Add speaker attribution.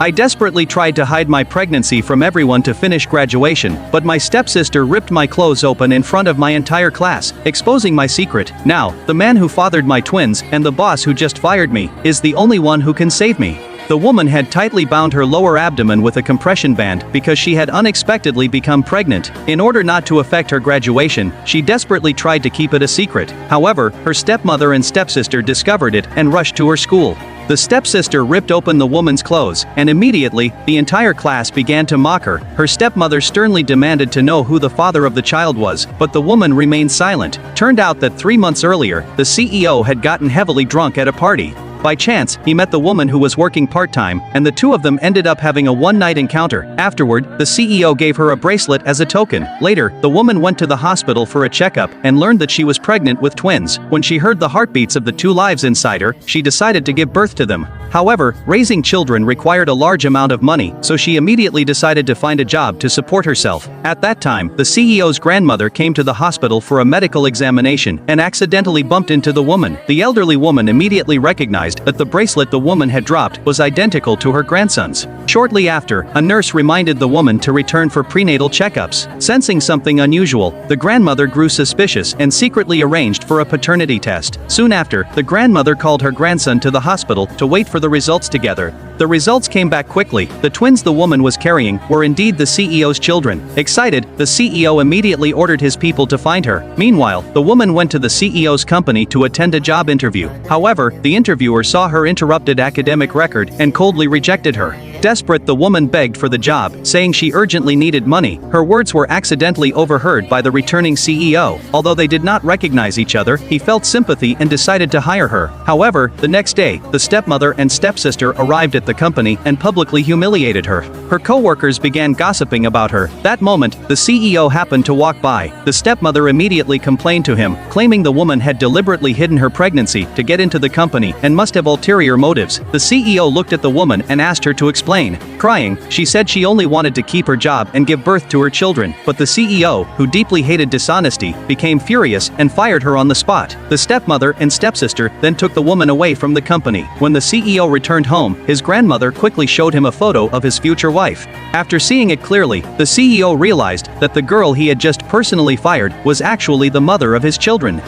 Speaker 1: I desperately tried to hide my pregnancy from everyone to finish graduation, but my stepsister ripped my clothes open in front of my entire class, exposing my secret. Now, the man who fathered my twins, and the boss who just fired me, is the only one who can save me. The woman had tightly bound her lower abdomen with a compression band because she had unexpectedly become pregnant. In order not to affect her graduation, she desperately tried to keep it a secret. However, her stepmother and stepsister discovered it and rushed to her school. The stepsister ripped open the woman's clothes, and immediately, the entire class began to mock her. Her stepmother sternly demanded to know who the father of the child was, but the woman remained silent. Turned out that 3 months earlier, the CEO had gotten heavily drunk at a party. By chance, he met the woman who was working part-time, and the two of them ended up having a one-night encounter. Afterward, the CEO gave her a bracelet as a token. Later, the woman went to the hospital for a checkup and learned that she was pregnant with twins. When she heard the heartbeats of the two lives inside her, she decided to give birth to them. However, raising children required a large amount of money, so she immediately decided to find a job to support herself. At that time, the CEO's grandmother came to the hospital for a medical examination and accidentally bumped into the woman. The elderly woman immediately recognized that the bracelet the woman had dropped was identical to her grandson's. Shortly after, a nurse reminded the woman to return for prenatal checkups. Sensing something unusual, the grandmother grew suspicious and secretly arranged for a paternity test. Soon after, the grandmother called her grandson to the hospital to wait for the results together. The results came back quickly. The twins the woman was carrying were indeed the CEO's children. Excited, the CEO immediately ordered his people to find her. Meanwhile, the woman went to the CEO's company to attend a job interview. However, the interviewer saw her interrupted academic record and coldly rejected her. Desperate, the woman begged for the job, saying she urgently needed money. Her words were accidentally overheard by the returning CEO. Although they did not recognize each other, he felt sympathy and decided to hire her. However, the next day, the stepmother and stepsister arrived at the company and publicly humiliated her. Her co-workers began gossiping about her. That moment, the CEO happened to walk by. The stepmother immediately complained to him, claiming the woman had deliberately hidden her pregnancy to get into the company and must have ulterior motives. The CEO looked at the woman and asked her to explain. Crying, she said she only wanted to keep her job and give birth to her children, but the CEO, who deeply hated dishonesty, became furious and fired her on the spot. The stepmother and stepsister then took the woman away from the company. When the CEO returned home, his grandmother quickly showed him a photo of his future wife. After seeing it clearly, the CEO realized that the girl he had just personally fired was actually the mother of his children.